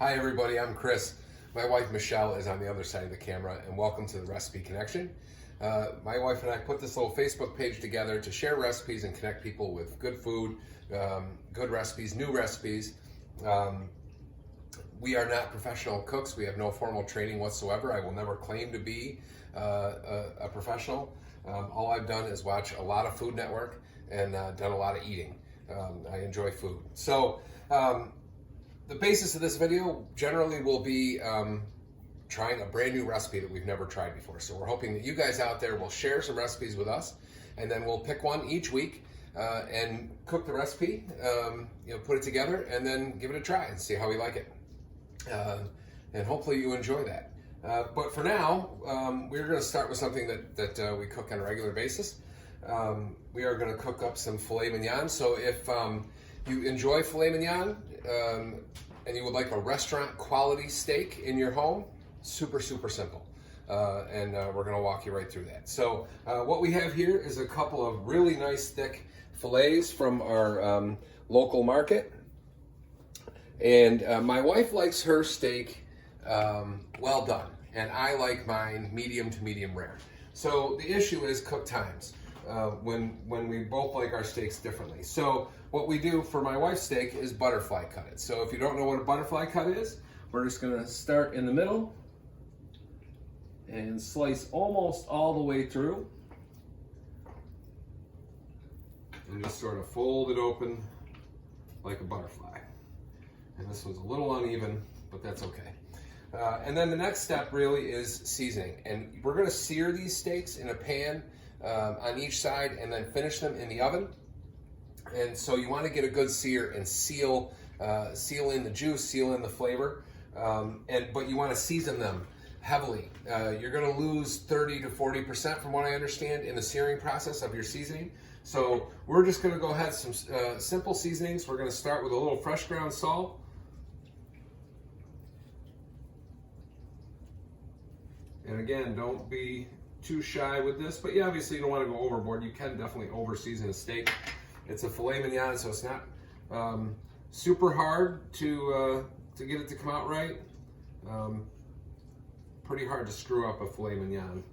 Hi everybody, I'm Chris. My wife Michelle is on the other side of the camera, and welcome to the Recipe Connection. My wife and I put this little Facebook page together to share recipes and connect people with good food, good recipes, new recipes. We are not professional cooks. We have no formal training whatsoever. I will never claim to be a professional. All I've done is watch a lot of Food Network and done a lot of eating. I enjoy food. So the basis of this video generally will be trying a brand new recipe that we've never tried before. So we're hoping that you guys out there will share some recipes with us, and then we'll pick one each week and cook the recipe, put it together, and then give it a try and see how we like it. And hopefully you enjoy that. But for now, we're going to start with something that we cook on a regular basis. We are going to cook up some filet mignon. So if you enjoy filet mignon and you would like a restaurant quality steak in your home, super simple. And we're going to walk you right through that. So what we have here is a couple of really nice thick fillets from our local market. And my wife likes her steak well done, and I like mine medium to medium rare. So the issue is cook times when we both like our steaks differently. So what we do for my wife's steak is butterfly cut it. So if you don't know what a butterfly cut is, we're just going to start in the middle and slice almost all the way through, and just sort of fold it open like a butterfly. And this one's a little uneven, but that's okay. And then the next step really is seasoning. And we're gonna sear these steaks in a pan on each side and then finish them in the oven. And so you wanna get a good sear and seal in the juice, seal in the flavor, but you wanna season them heavily. You're gonna lose 30 to 40% from what I understand in the searing process of your seasoning. So we're just gonna go ahead some simple seasonings. We're gonna start with a little fresh ground salt. And again, don't be too shy with this, but obviously you don't want to go overboard. You can definitely over season a steak. It's a filet mignon, so it's not super hard to get it to come out right. Pretty hard to screw up a filet mignon,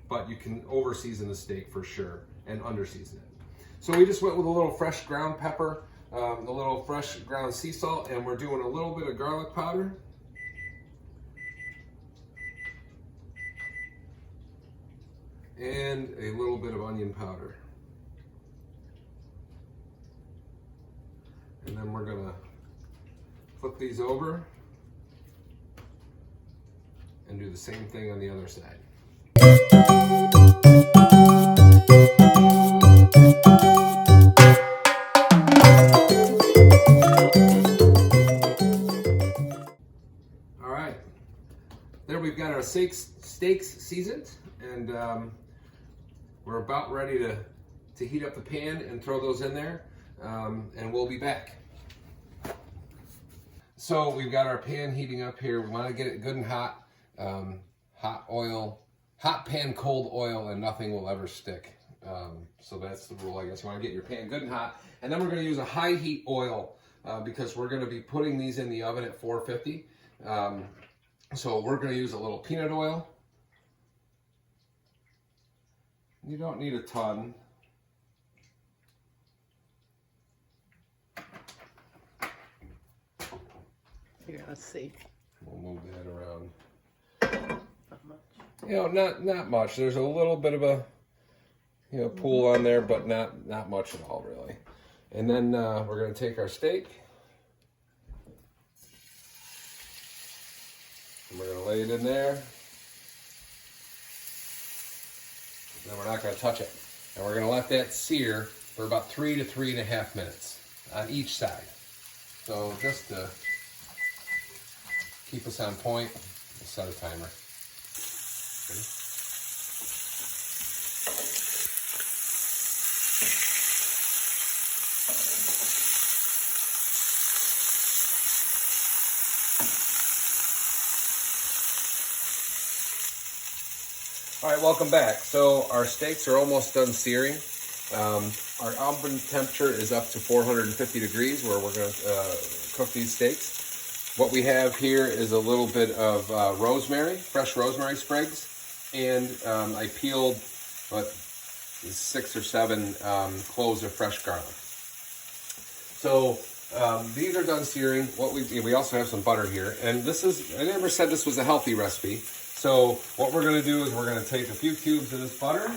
but you can over season the steak for sure and under season it. So we just went with a little fresh ground pepper, a little fresh ground sea salt, and we're doing a little bit of garlic powder. And a little bit of onion powder. And then we're gonna flip these over and do the same thing on the other side. All right, there we've got our steaks seasoned, and we're about ready to heat up the pan and throw those in there, and we'll be back. So we've got our pan heating up here. We want to get it good and hot. Hot oil, hot pan, cold oil, and nothing will ever stick. So that's the rule, I guess. You want to get your pan good and hot. And then we're going to use a high heat oil because we're going to be putting these in the oven at 450. So we're going to use a little peanut oil. You don't need a ton. Here, let's see. We'll move that around. Not much. Not much. There's a little bit of a pool on there, but not much at all really. And then we're going to take our steak and we're going to lay it in there. Then we're not going to touch it. And we're going to let that sear for about 3 to 3.5 minutes on each side. So just to keep us on point, we'll set a timer. Okay. All right, welcome back. So our steaks are almost done searing. Our oven temperature is up to 450 degrees where we're going to cook these steaks. What we have here is a little bit of rosemary, fresh rosemary sprigs, and I peeled 6 or 7 cloves of fresh garlic. So these are done searing. We also have some butter here, and this is, I never said this was a healthy recipe. So what we're going to do is we're going to take a few cubes of this butter.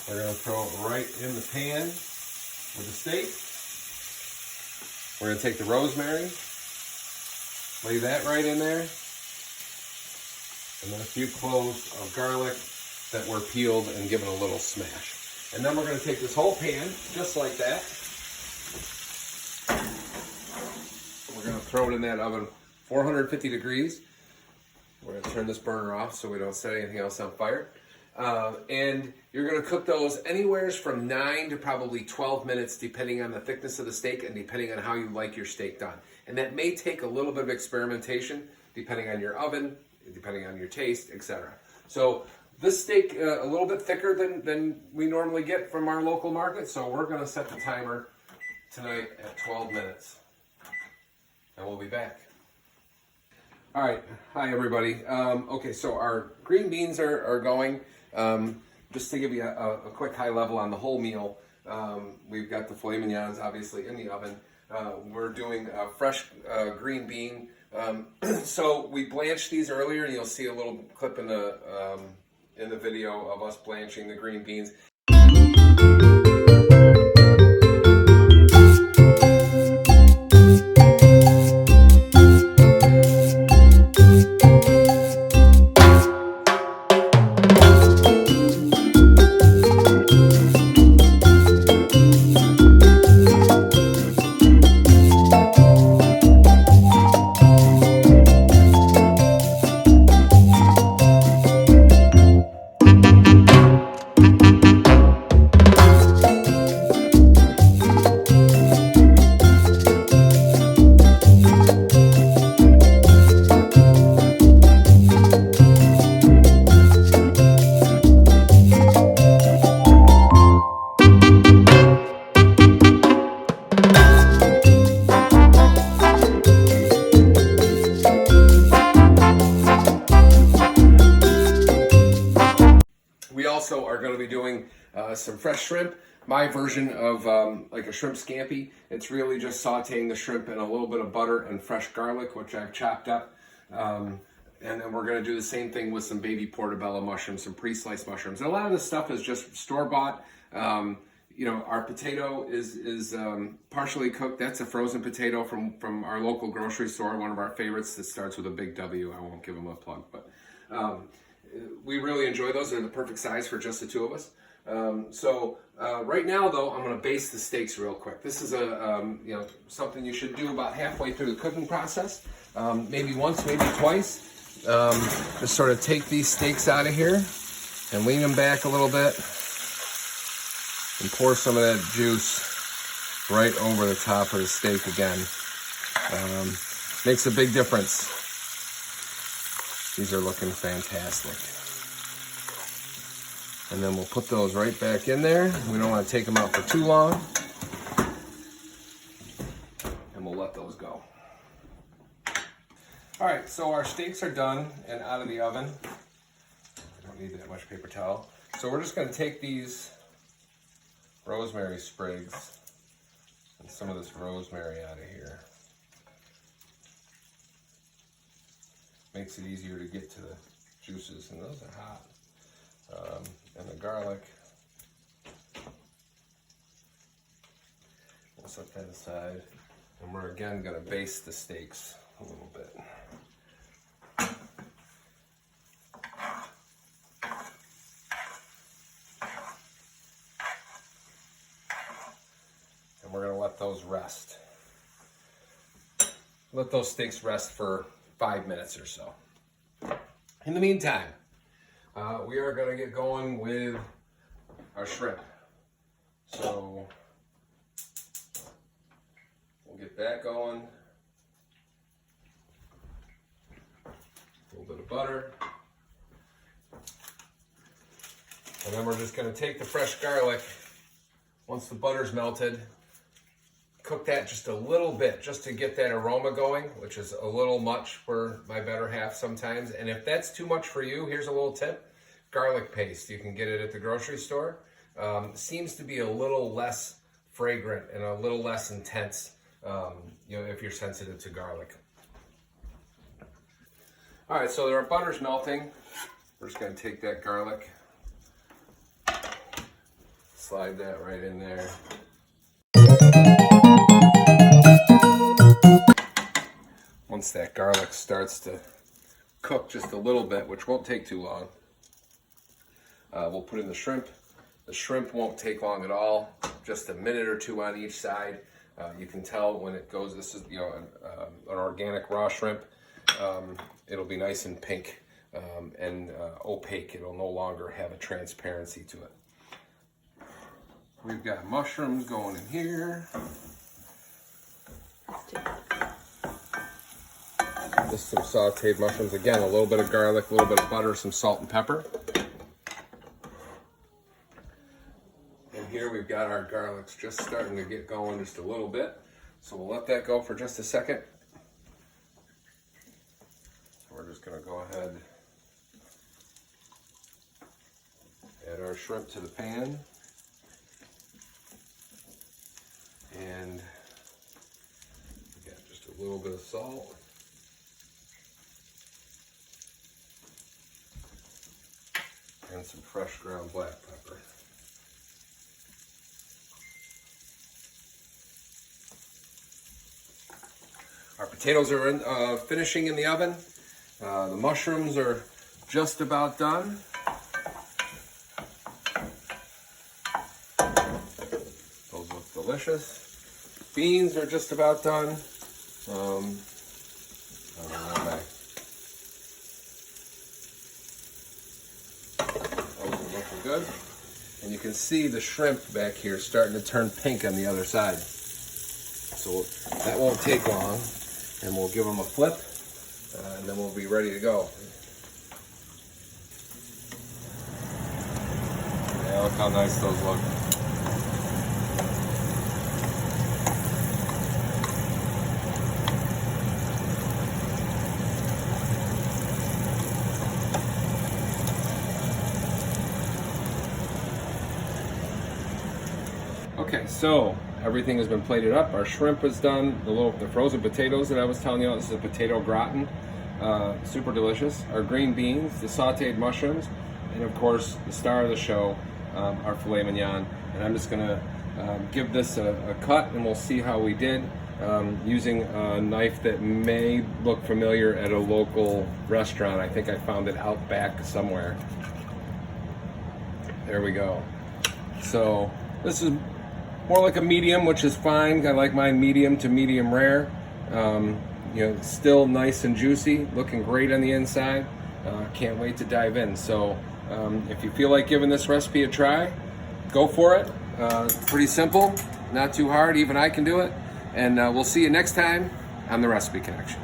We're going to throw it right in the pan with the steak. We're going to take the rosemary, lay that right in there, and then a few cloves of garlic that were peeled and given a little smash. And then we're going to take this whole pan, just like that. We're going to throw it in that oven, 450 degrees. We're going to turn this burner off so we don't set anything else on fire. And you're going to cook those anywhere from 9 to probably 12 minutes, depending on the thickness of the steak and depending on how you like your steak done. And that may take a little bit of experimentation, depending on your oven, depending on your taste, etc. So this steak a little bit thicker than we normally get from our local market. So we're going to set the timer tonight at 12 minutes. And we'll be back. All right, hi everybody. Okay, so our green beans are going. Just to give you a quick high level on the whole meal, we've got the filet mignons obviously in the oven. We're doing a fresh green bean. So we blanched these earlier, and you'll see a little clip in the video of us blanching the green beans. We also are going to be doing some fresh shrimp. My version of like a shrimp scampi. It's really just sauteing the shrimp in a little bit of butter and fresh garlic, which I've chopped up. And then we're going to do the same thing with some baby portobello mushrooms, some pre-sliced mushrooms. And a lot of this stuff is just store-bought. You know, our potato is partially cooked. That's a frozen potato from our local grocery store, one of our favorites that starts with a big W. I won't give them a plug, but we really enjoy those. They're the perfect size for just the two of us. Right now, though, I'm going to baste the steaks real quick. This is something you should do about halfway through the cooking process. Maybe once, maybe twice. Just sort of take these steaks out of here and lean them back a little bit and pour some of that juice right over the top of the steak again. Makes a big difference. These are looking fantastic. And then we'll put those right back in there. We don't want to take them out for too long. And we'll let those go. All right, so our steaks are done and out of the oven. I don't need that much paper towel. So we're just going to take these rosemary sprigs and some of this rosemary out of here. Makes it easier to get to the juices, and those are hot. And the garlic. We'll set that aside. And we're again going to baste the steaks a little bit. And we're going to let those rest. Let those steaks rest for 5 minutes or so. In the meantime, we are going to get going with our shrimp. So we'll get that going. A little bit of butter. And then we're just going to take the fresh garlic, once the butter's melted, cook that just a little bit, just to get that aroma going, which is a little much for my better half sometimes. And if that's too much for you, here's a little tip. Garlic paste, you can get it at the grocery store. Seems to be a little less fragrant and a little less intense, if you're sensitive to garlic. All right, so our butter's melting. We're just gonna take that garlic, slide that right in there. Once that garlic starts to cook just a little bit, which won't take too long, we'll put in the shrimp. The shrimp won't take long at all, just a minute or two on each side. You can tell when it goes, this is an organic raw shrimp. It'll be nice and pink and opaque. It'll no longer have a transparency to it. We've got mushrooms going in here. Just some sauteed mushrooms. Again, a little bit of garlic, a little bit of butter, some salt and pepper. And here we've got our garlics just starting to get going just a little bit. So we'll let that go for just a second. We're just going to go ahead, add our shrimp to the pan. And we got just a little bit of salt. And some fresh ground black pepper. Our potatoes are finishing in the oven. The mushrooms are just about done. Those look delicious. Beans are just about done. Good. And you can see the shrimp back here starting to turn pink on the other side. So that won't take long, and we'll give them a flip, and then we'll be ready to go. Yeah, look how nice those look. Okay, so everything has been plated up. Our shrimp is done. The frozen potatoes that I was telling you about, this is a potato gratin. Super delicious. Our green beans, the sauteed mushrooms, and of course, the star of the show, our filet mignon. And I'm just gonna give this a cut, and we'll see how we did using a knife that may look familiar at a local restaurant. I think I found it out back somewhere. There we go. So this is more like a medium, which is fine. I like mine medium to medium rare. Still nice and juicy, looking great on the inside. Can't wait to dive in. So if you feel like giving this recipe a try, go for it. Pretty simple, not too hard. Even I can do it. And we'll see you next time on The Recipe Connection.